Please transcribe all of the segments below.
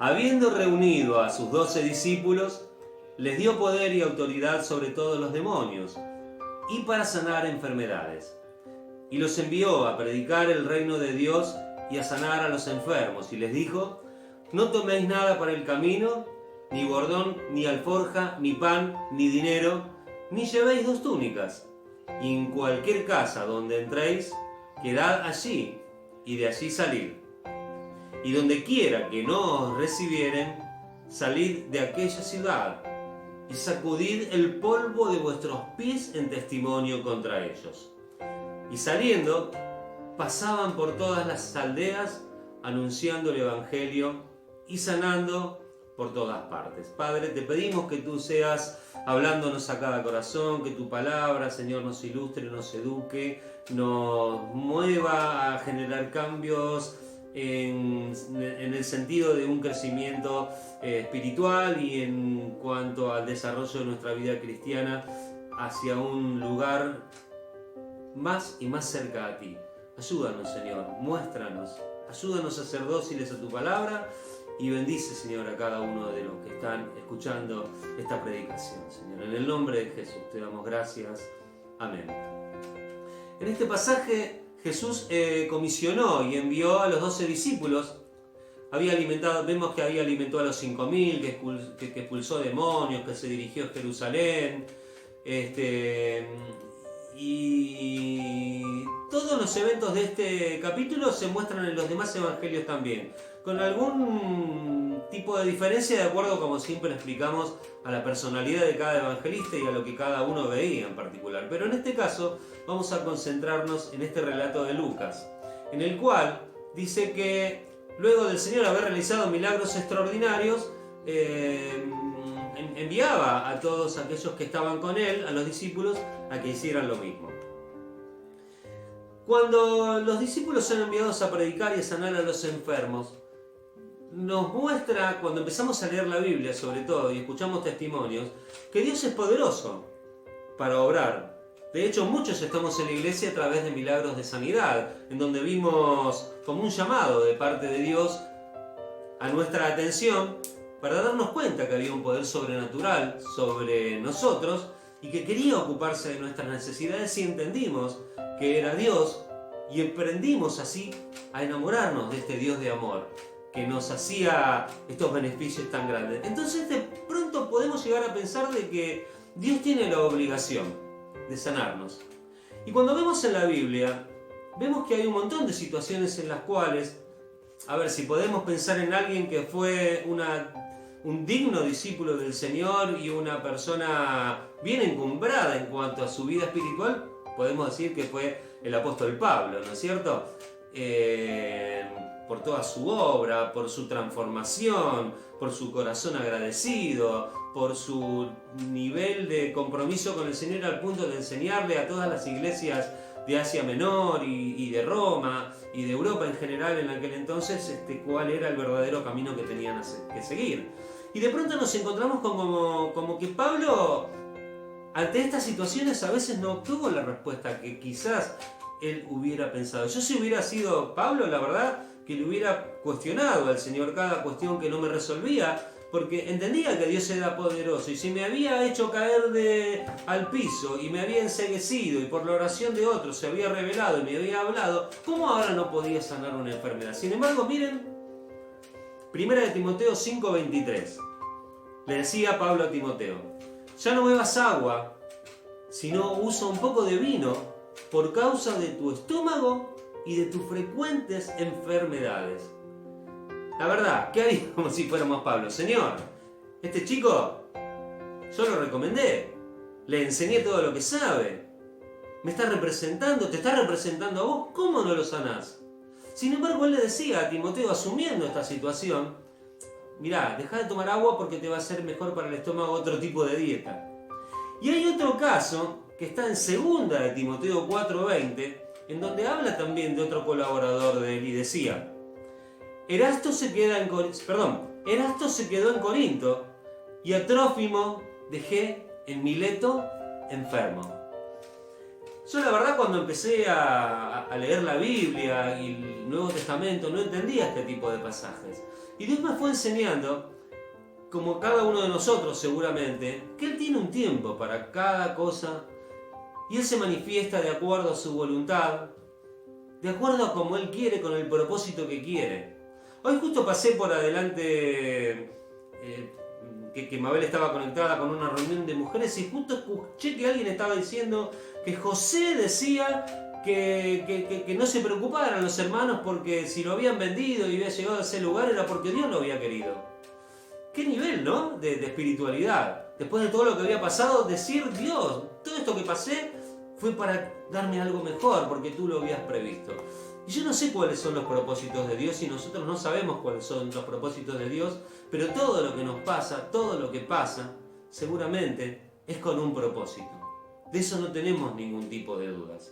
habiendo reunido a sus 12 discípulos, les dio poder y autoridad sobre todos los demonios y para sanar enfermedades. Y los envió a predicar el reino de Dios y a sanar a los enfermos. Y les dijo: no toméis nada para el camino, ni bordón, ni alforja, ni pan, ni dinero, ni llevéis 2 túnicas. Y en cualquier casa donde entréis, quedad allí, y de allí salid. Y donde quiera que no os recibieren, salid de aquella ciudad, y sacudid el polvo de vuestros pies en testimonio contra ellos. Y saliendo, pasaban por todas las aldeas, anunciando el Evangelio y sanando por todas partes. Padre, te pedimos que tú seas hablándonos a cada corazón, que tu palabra, Señor, nos ilustre, nos eduque, nos mueva a generar cambios en el sentido de un crecimiento espiritual y en cuanto al desarrollo de nuestra vida cristiana hacia un lugar más y más cerca a ti. Ayúdanos, Señor, muéstranos, ayúdanos a ser dóciles a tu palabra y bendice, Señor, a cada uno de los que están escuchando esta predicación, Señor. En el nombre de Jesús te damos gracias. Amén. En este pasaje Jesús comisionó y envió a los 12 discípulos. Vemos que alimentó a los 5.000, que expulsó demonios, que se dirigió a Jerusalén. Y todos los eventos de este capítulo se muestran en los demás evangelios también, con algún tipo de diferencia de acuerdo, como siempre explicamos, a la personalidad de cada evangelista y a lo que cada uno veía en particular. Pero en este caso vamos a concentrarnos en este relato de Lucas, en el cual dice que luego del Señor haber realizado milagros extraordinarios, enviaba a todos aquellos que estaban con él, a los discípulos, a que hicieran lo mismo. Cuando los discípulos son enviados a predicar y a sanar a los enfermos, nos muestra, cuando empezamos a leer la Biblia sobre todo y escuchamos testimonios, que Dios es poderoso para obrar. De hecho, muchos estamos en la iglesia a través de milagros de sanidad, en donde vimos como un llamado de parte de Dios a nuestra atención para darnos cuenta que había un poder sobrenatural sobre nosotros y que quería ocuparse de nuestras necesidades, y entendimos que era Dios y emprendimos así a enamorarnos de este Dios de amor que nos hacía estos beneficios tan grandes. Entonces de pronto podemos llegar a pensar de que Dios tiene la obligación de sanarnos. Y cuando vemos en la Biblia, vemos que hay un montón de situaciones en las cuales, a ver, si podemos pensar en alguien que fue un digno discípulo del Señor y una persona bien encumbrada en cuanto a su vida espiritual, podemos decir que fue el apóstol Pablo, ¿no es cierto? Por toda su obra, por su transformación, por su corazón agradecido, por su nivel de compromiso con el Señor al punto de enseñarle a todas las iglesias de Asia Menor y de Roma y de Europa en general en aquel entonces, cuál era el verdadero camino que tenían que seguir. Y de pronto nos encontramos como que Pablo, ante estas situaciones, a veces no obtuvo la respuesta que quizás él hubiera pensado. Yo, si hubiera sido Pablo, la verdad que le hubiera cuestionado al Señor cada cuestión que no me resolvía, porque entendía que Dios era poderoso, y si me había hecho caer al piso y me había enceguecido y por la oración de otros se había revelado y me había hablado, ¿cómo ahora no podía sanar una enfermedad? Sin embargo, miren, 1 Timoteo 5:23, le decía Pablo a Timoteo: ya no bebas agua, sino usa un poco de vino por causa de tu estómago y de tus frecuentes enfermedades. La verdad, ¿qué haríamos si fuéramos Pablo? Señor, este chico, yo lo recomendé, le enseñé todo lo que sabe, me está representando, te está representando a vos, ¿cómo no lo sanás? Sin embargo, él le decía a Timoteo, asumiendo esta situación: mirá, dejá de tomar agua porque te va a ser mejor para el estómago otro tipo de dieta. Y hay otro caso que está en 2 de Timoteo 4:20, en donde habla también de otro colaborador de él y decía: Erasto se quedó en Corinto y a Trófimo dejé en Mileto enfermo. Yo la verdad cuando empecé a leer la Biblia y el Nuevo Testamento no entendía este tipo de pasajes. Y Dios me fue enseñando, como cada uno de nosotros seguramente, que Él tiene un tiempo para cada cosa y Él se manifiesta de acuerdo a su voluntad, de acuerdo a como Él quiere, con el propósito que quiere. Hoy justo pasé por adelante que Mabel estaba conectada con una reunión de mujeres y justo escuché que alguien estaba diciendo que José decía que no se preocuparan los hermanos porque si lo habían vendido y había llegado a ese lugar era porque Dios lo había querido. ¿Qué nivel, no? De espiritualidad. Después de todo lo que había pasado, decir Dios, todo esto que pasé fue para darme algo mejor porque tú lo habías previsto. Y yo no sé cuáles son los propósitos de Dios y nosotros no sabemos cuáles son los propósitos de Dios, pero todo lo que nos pasa, todo lo que pasa, seguramente es con un propósito. De eso no tenemos ningún tipo de dudas.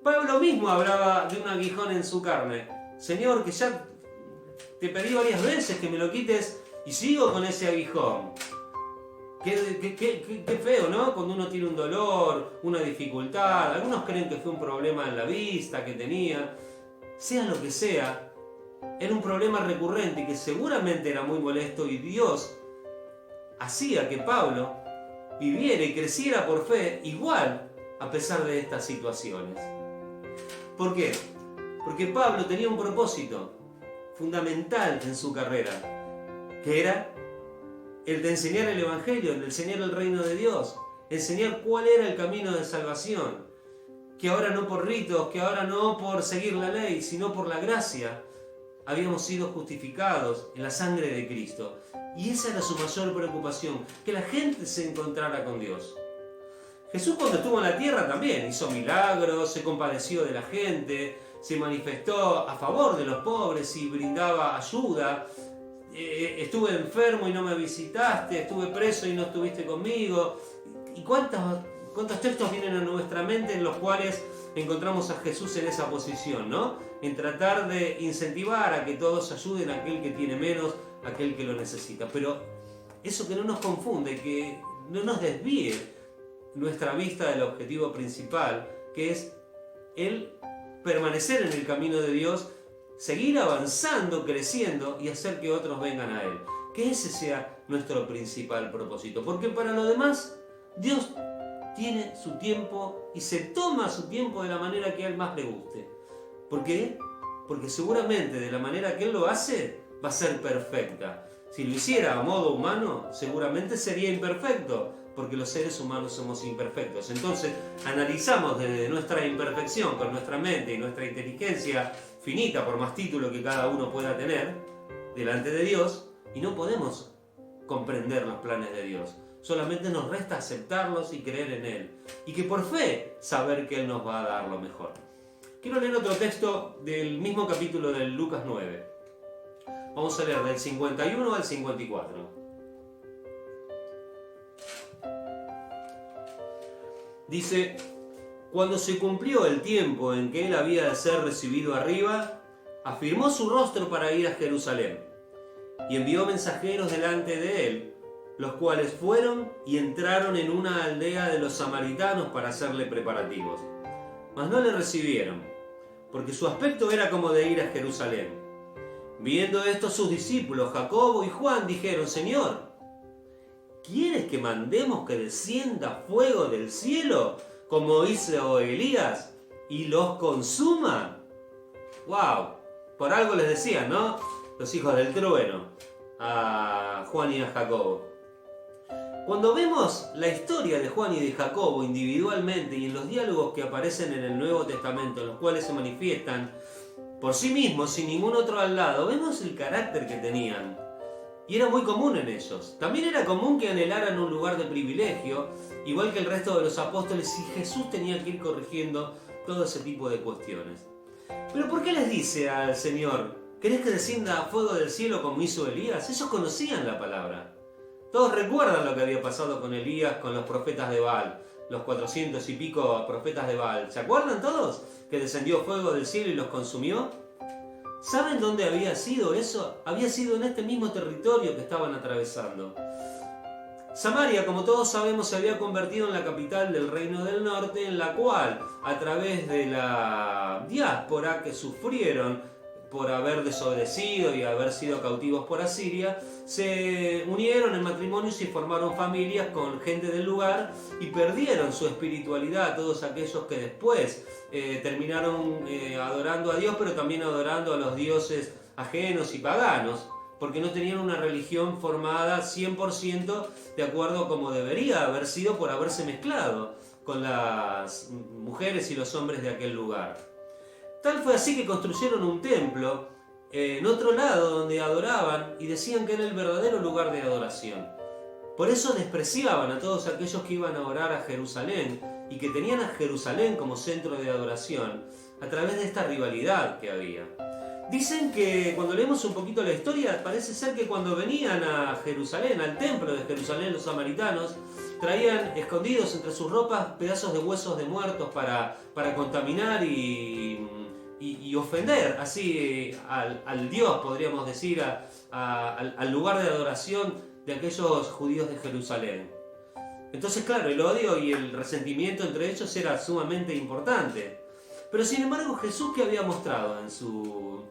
Pablo mismo hablaba de un aguijón en su carne. Señor, que ya te pedí varias veces que me lo quites y sigo con ese aguijón. Qué feo, ¿no? Cuando uno tiene un dolor, una dificultad. Algunos creen que fue un problema en la vista que tenía. Sea lo que sea, era un problema recurrente y que seguramente era muy molesto y Dios hacía que Pablo viviera y creciera por fe igual a pesar de estas situaciones. ¿Por qué? Porque Pablo tenía un propósito fundamental en su carrera, que era el de enseñar el Evangelio, el de enseñar el reino de Dios, enseñar cuál era el camino de salvación, que ahora no por ritos, que ahora no por seguir la ley, sino por la gracia, habíamos sido justificados en la sangre de Cristo. Y esa era su mayor preocupación, que la gente se encontrara con Dios. Jesús cuando estuvo en la tierra también hizo milagros, se compadeció de la gente, se manifestó a favor de los pobres y brindaba ayuda. Estuve enfermo y no me visitaste, estuve preso y no estuviste conmigo. ¿Y cuántos textos vienen a nuestra mente en los cuales encontramos a Jesús en esa posición, ¿no? En tratar de incentivar a que todos ayuden a aquel que tiene menos, a aquel que lo necesita. Pero eso que no nos confunde, que no nos desvíe nuestra vista del objetivo principal, que es el permanecer en el camino de Dios, seguir avanzando, creciendo y hacer que otros vengan a Él. Que ese sea nuestro principal propósito. Porque para lo demás, Dios tiene su tiempo y se toma su tiempo de la manera que a Él más le guste. ¿Por qué? Porque seguramente de la manera que Él lo hace va a ser perfecta. Si lo hiciera a modo humano, seguramente sería imperfecto, porque los seres humanos somos imperfectos. Entonces, analizamos desde nuestra imperfección, con nuestra mente y nuestra inteligencia finita, por más título que cada uno pueda tener, delante de Dios, y no podemos comprender los planes de Dios. Solamente nos resta aceptarlos y creer en Él. Y que por fe saber que Él nos va a dar lo mejor. Quiero leer otro texto del mismo capítulo del Lucas 9. Vamos a leer del 51 al 54. Dice: cuando se cumplió el tiempo en que Él había de ser recibido arriba, afirmó su rostro para ir a Jerusalén. Y envió mensajeros delante de Él, los cuales fueron y entraron en una aldea de los samaritanos para hacerle preparativos. Mas no le recibieron, porque su aspecto era como de ir a Jerusalén. Viendo esto, sus discípulos, Jacobo y Juan, dijeron: Señor, ¿quieres que mandemos que descienda fuego del cielo, como hizo Elías, y los consuma? ¡Wow! Por algo les decían, ¿no? Los hijos del trueno, a Juan y a Jacobo. Cuando vemos la historia de Juan y de Jacobo individualmente y en los diálogos que aparecen en el Nuevo Testamento, en los cuales se manifiestan por sí mismos, sin ningún otro al lado, vemos el carácter que tenían. Y era muy común en ellos. También era común que anhelaran un lugar de privilegio, igual que el resto de los apóstoles, y Jesús tenía que ir corrigiendo todo ese tipo de cuestiones. Pero ¿por qué les dice al Señor: ¿querés que descienda fuego del cielo como hizo Elías? Ellos conocían la palabra. Todos recuerdan lo que había pasado con Elías, con los profetas de Baal, los 400 y pico profetas de Baal. ¿Se acuerdan todos? Que descendió fuego del cielo y los consumió. ¿Saben dónde había sido eso? Había sido en este mismo territorio que estaban atravesando. Samaria, como todos sabemos, se había convertido en la capital del Reino del Norte, en la cual, a través de la diáspora que sufrieron por haber desobedecido y haber sido cautivos por Asiria, se unieron en matrimonios y formaron familias con gente del lugar y perdieron su espiritualidad, todos aquellos que después terminaron adorando a Dios, pero también adorando a los dioses ajenos y paganos, porque no tenían una religión formada 100% de acuerdo como debería haber sido por haberse mezclado con las mujeres y los hombres de aquel lugar. Tal fue así que construyeron un templo en otro lado donde adoraban y decían que era el verdadero lugar de adoración. Por eso despreciaban a todos aquellos que iban a orar a Jerusalén y que tenían a Jerusalén como centro de adoración a través de esta rivalidad que había. Dicen que cuando leemos un poquito la historia, parece ser que cuando venían a Jerusalén, al templo de Jerusalén, los samaritanos, traían escondidos entre sus ropas pedazos de huesos de muertos para contaminar y ofender así al Dios, podríamos decir, al lugar de adoración de aquellos judíos de Jerusalén. Entonces, claro, el odio y el resentimiento entre ellos era sumamente importante. Pero sin embargo, Jesús, ¿qué había mostrado en su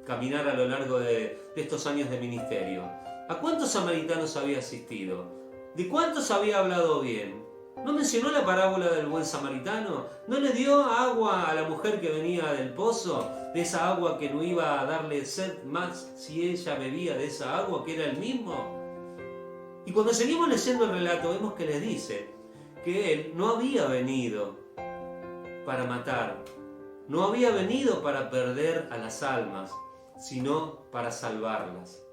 caminar a lo largo de estos años de ministerio? ¿A cuántos samaritanos había asistido? ¿De cuántos había hablado bien? ¿No mencionó la parábola del buen samaritano? ¿No le dio agua a la mujer que venía del pozo? De esa agua que no iba a darle sed más si ella bebía de esa agua, que era el mismo. Y cuando seguimos leyendo el relato, vemos que les dice que él no había venido para matar, no había venido para perder a las almas, sino para salvarlas.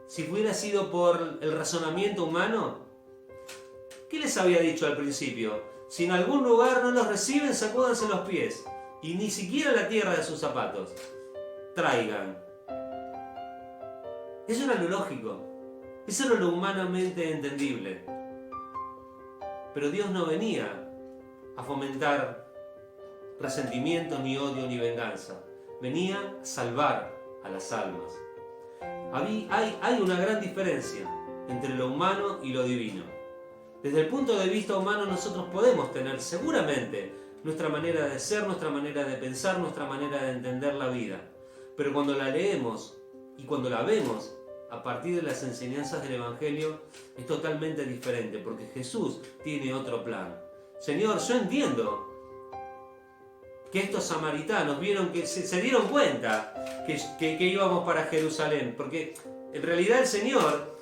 Si hubiera sido por el razonamiento humano, ¿qué les había dicho al principio? Si en algún lugar no los reciben, sacúdanse los pies, y ni siquiera la tierra de sus zapatos. Traigan. Eso era lo lógico. Eso era lo humanamente entendible. Pero Dios no venía a fomentar resentimiento, ni odio, ni venganza. Venía a salvar a las almas. Hay una gran diferencia entre lo humano y lo divino. Desde el punto de vista humano nosotros podemos tener seguramente nuestra manera de ser, nuestra manera de pensar, nuestra manera de entender la vida. Pero cuando la leemos y cuando la vemos a partir de las enseñanzas del Evangelio es totalmente diferente, porque Jesús tiene otro plan. Señor, yo entiendo que estos samaritanos vieron que se dieron cuenta que íbamos para Jerusalén, porque en realidad el Señor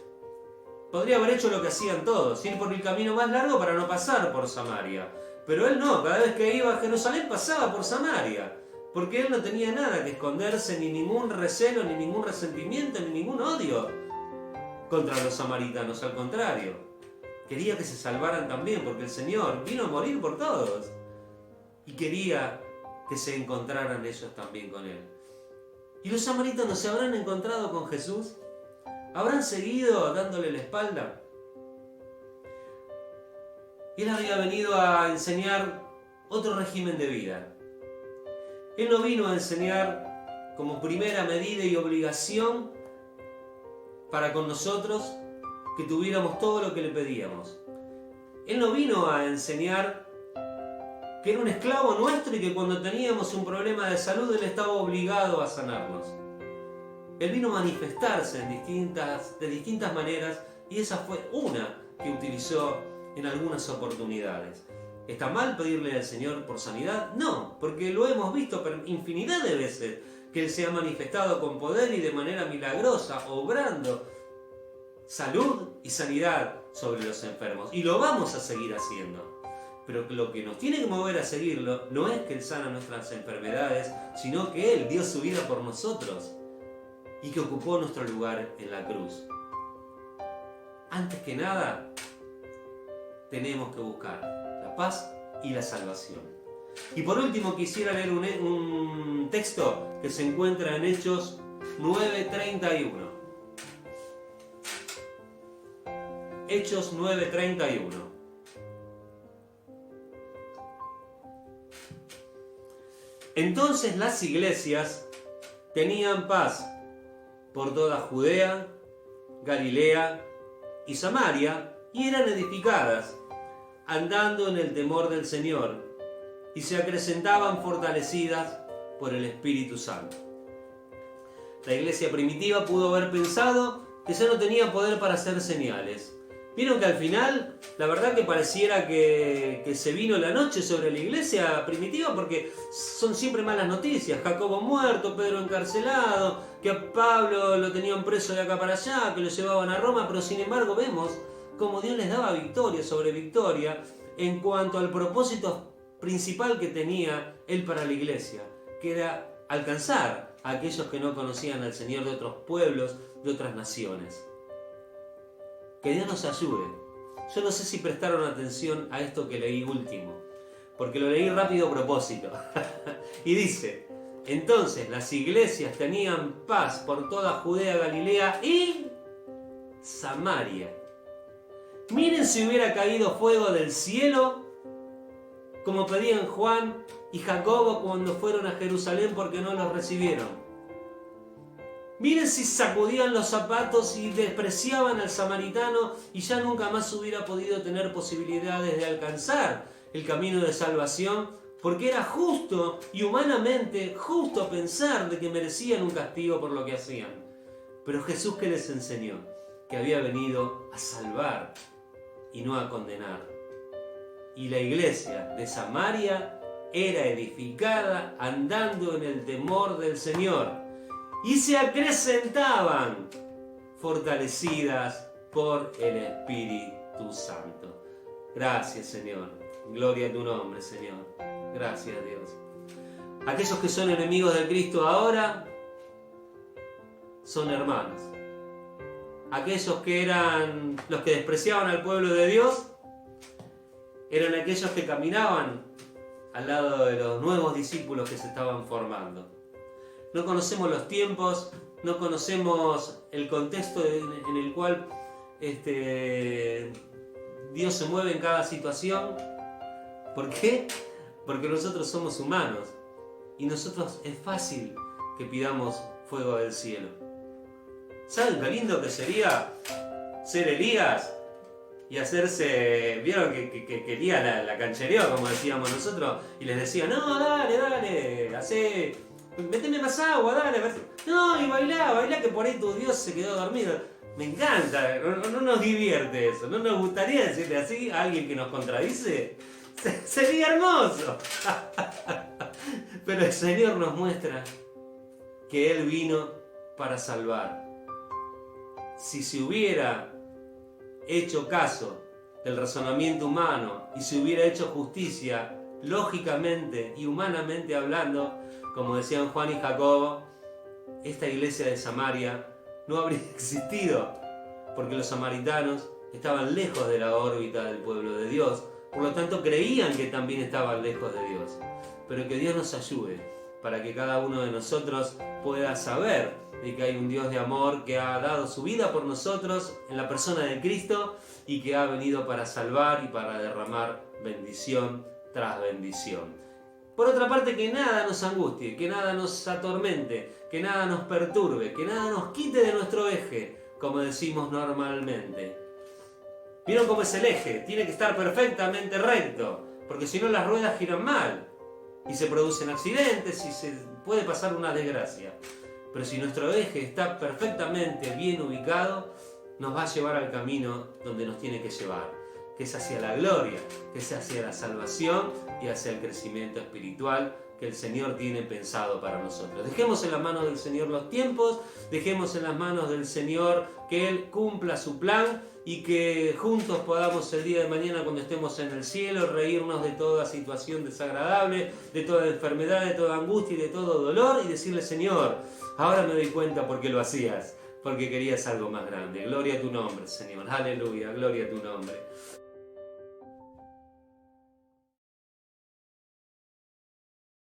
podría haber hecho lo que hacían todos, ir por el camino más largo para no pasar por Samaria. Pero él no, cada vez que iba a Jerusalén pasaba por Samaria, porque él no tenía nada que esconderse, ni ningún recelo, ni ningún resentimiento, ni ningún odio contra los samaritanos. Al contrario, quería que se salvaran también, porque el Señor vino a morir por todos y quería que se encontraran ellos también con él. ¿Y los samaritanos se habrán encontrado con Jesús? ¿Habrán seguido dándole la espalda? Él había venido a enseñar otro régimen de vida. Él no vino a enseñar como primera medida y obligación para con nosotros que tuviéramos todo lo que le pedíamos. Él no vino a enseñar que era un esclavo nuestro y que cuando teníamos un problema de salud él estaba obligado a sanarnos. Él vino a manifestarse de distintas maneras y esa fue una que utilizó en algunas oportunidades. ¿Está mal pedirle al Señor por sanidad? No, porque lo hemos visto infinidad de veces que Él se ha manifestado con poder y de manera milagrosa, obrando salud y sanidad sobre los enfermos. Y lo vamos a seguir haciendo. Pero lo que nos tiene que mover a seguirlo no es que Él sana nuestras enfermedades, sino que Él dio su vida por nosotros y que ocupó nuestro lugar en la cruz. Antes que nada, tenemos que buscar la paz y la salvación. Y por último quisiera leer un texto que se encuentra en Hechos 9:31. Hechos 9:31. Entonces las iglesias tenían paz por toda Judea, Galilea y Samaria, y eran edificadas, andando en el temor del Señor, y se acrecentaban fortalecidas por el Espíritu Santo. La iglesia primitiva pudo haber pensado que ya no tenía poder para hacer señales. Vieron que al final, la verdad que pareciera que se vino la noche sobre la iglesia primitiva, porque son siempre malas noticias. Jacobo muerto, Pedro encarcelado, que a Pablo lo tenían preso de acá para allá, que lo llevaban a Roma, pero sin embargo vemos cómo Dios les daba victoria sobre victoria en cuanto al propósito principal que tenía Él para la iglesia, que era alcanzar a aquellos que no conocían al Señor de otros pueblos, de otras naciones. Que Dios nos ayude. Yo no sé si prestaron atención a esto que leí último, porque lo leí rápido a propósito. Y dice: entonces las iglesias tenían paz por toda Judea, Galilea y Samaria. Miren si hubiera caído fuego del cielo, como pedían Juan y Jacobo cuando fueron a Jerusalén porque no los recibieron. Miren si sacudían los zapatos y despreciaban al samaritano y ya nunca más hubiera podido tener posibilidades de alcanzar el camino de salvación, porque era justo y humanamente justo pensar de que merecían un castigo por lo que hacían. Pero Jesús, ¿qué les enseñó? Que había venido a salvar y no a condenar. Y la iglesia de Samaria era edificada andando en el temor del Señor, y se acrecentaban fortalecidas por el Espíritu Santo. Gracias, Señor. Gloria a tu nombre, Señor. Gracias, Dios. Aquellos que son enemigos de Cristo ahora son hermanos. Aquellos que eran los que despreciaban al pueblo de Dios eran aquellos que caminaban al lado de los nuevos discípulos que se estaban formando. No conocemos los tiempos, no conocemos el contexto en el cual Dios se mueve en cada situación. ¿Por qué? Porque nosotros somos humanos y nosotros es fácil que pidamos fuego del cielo. ¿Saben qué lindo que sería ser Elías y hacerse... ¿Vieron que Elías la canchereó, como decíamos nosotros? Y les decía: no, dale, hacé... méteme más agua, dale. No, y bailá, que por ahí tu Dios se quedó dormido. Me encanta, no nos divierte eso. ¿No nos gustaría decirle así a alguien que nos contradice? Sería hermoso. Pero el Señor nos muestra que Él vino para salvar. Si se hubiera hecho caso del razonamiento humano y se hubiera hecho justicia lógicamente y humanamente hablando, como decían Juan y Jacobo, esta iglesia de Samaria no habría existido, porque los samaritanos estaban lejos de la órbita del pueblo de Dios, por lo tanto creían que también estaban lejos de Dios. Pero que Dios nos ayude para que cada uno de nosotros pueda saber de que hay un Dios de amor que ha dado su vida por nosotros en la persona de Cristo y que ha venido para salvar y para derramar bendición tras bendición. Por otra parte, que nada nos angustie, que nada nos atormente, que nada nos perturbe, que nada nos quite de nuestro eje, como decimos normalmente. ¿Vieron cómo es el eje? Tiene que estar perfectamente recto, porque si no las ruedas giran mal y se producen accidentes y se puede pasar una desgracia. Pero si nuestro eje está perfectamente bien ubicado, nos va a llevar al camino donde nos tiene que llevar, que es hacia la gloria, que es hacia la salvación y hacia el crecimiento espiritual que el Señor tiene pensado para nosotros. Dejemos en las manos del Señor los tiempos, dejemos en las manos del Señor que Él cumpla su plan y que juntos podamos el día de mañana, cuando estemos en el cielo, reírnos de toda situación desagradable, de toda enfermedad, de toda angustia y de todo dolor, y decirle: Señor, ahora me doy cuenta por qué lo hacías, porque querías algo más grande. Gloria a tu nombre, Señor. Aleluya, gloria a tu nombre.